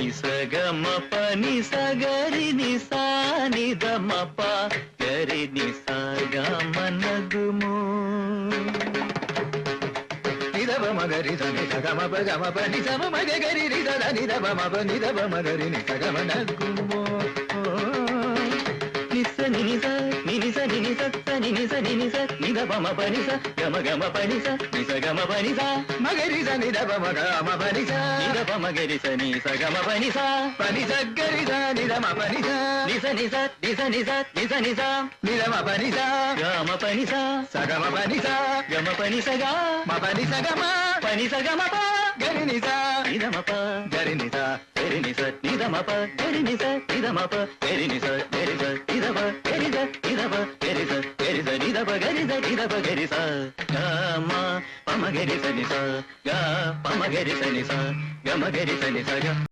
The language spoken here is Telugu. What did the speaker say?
నిసగమ పని సగరి నిసానిదమ ప గరి నిసగమ నగుము నిదవ మగరి సని సగమ పగమ పని సమ మగ గరి నిద నిదవ మప నిదవ మగరి నిసగమ నగుము నిస నినిస నినిస నినిస నినిస నినిస నిదవ మప నిస గమ గమ పని స నిస గమ పని స మగరి స నిదవ మగ మ పని స నిదవ మగరి స ని స గమ పని స పని స గరి స నిదమ పని స నిస నిస నిస నిస నిస నిస నిదమ పని స గమ పని స స గమ పని స గమ పని స గ మ పని స గమ పని స గమ ప గరి నిస నిదమ ప గరి నిస గరి నిస నిదమ ప గరి నిస నిదమ ప గరి నిస గరి స నిదవ గరి స నిదవ గరి స గరి స నిదవ గరి స నిదవ గరి స గ మ పమ గరి స ని స గ పమ గరి స ని స గమ గరి స ని స గ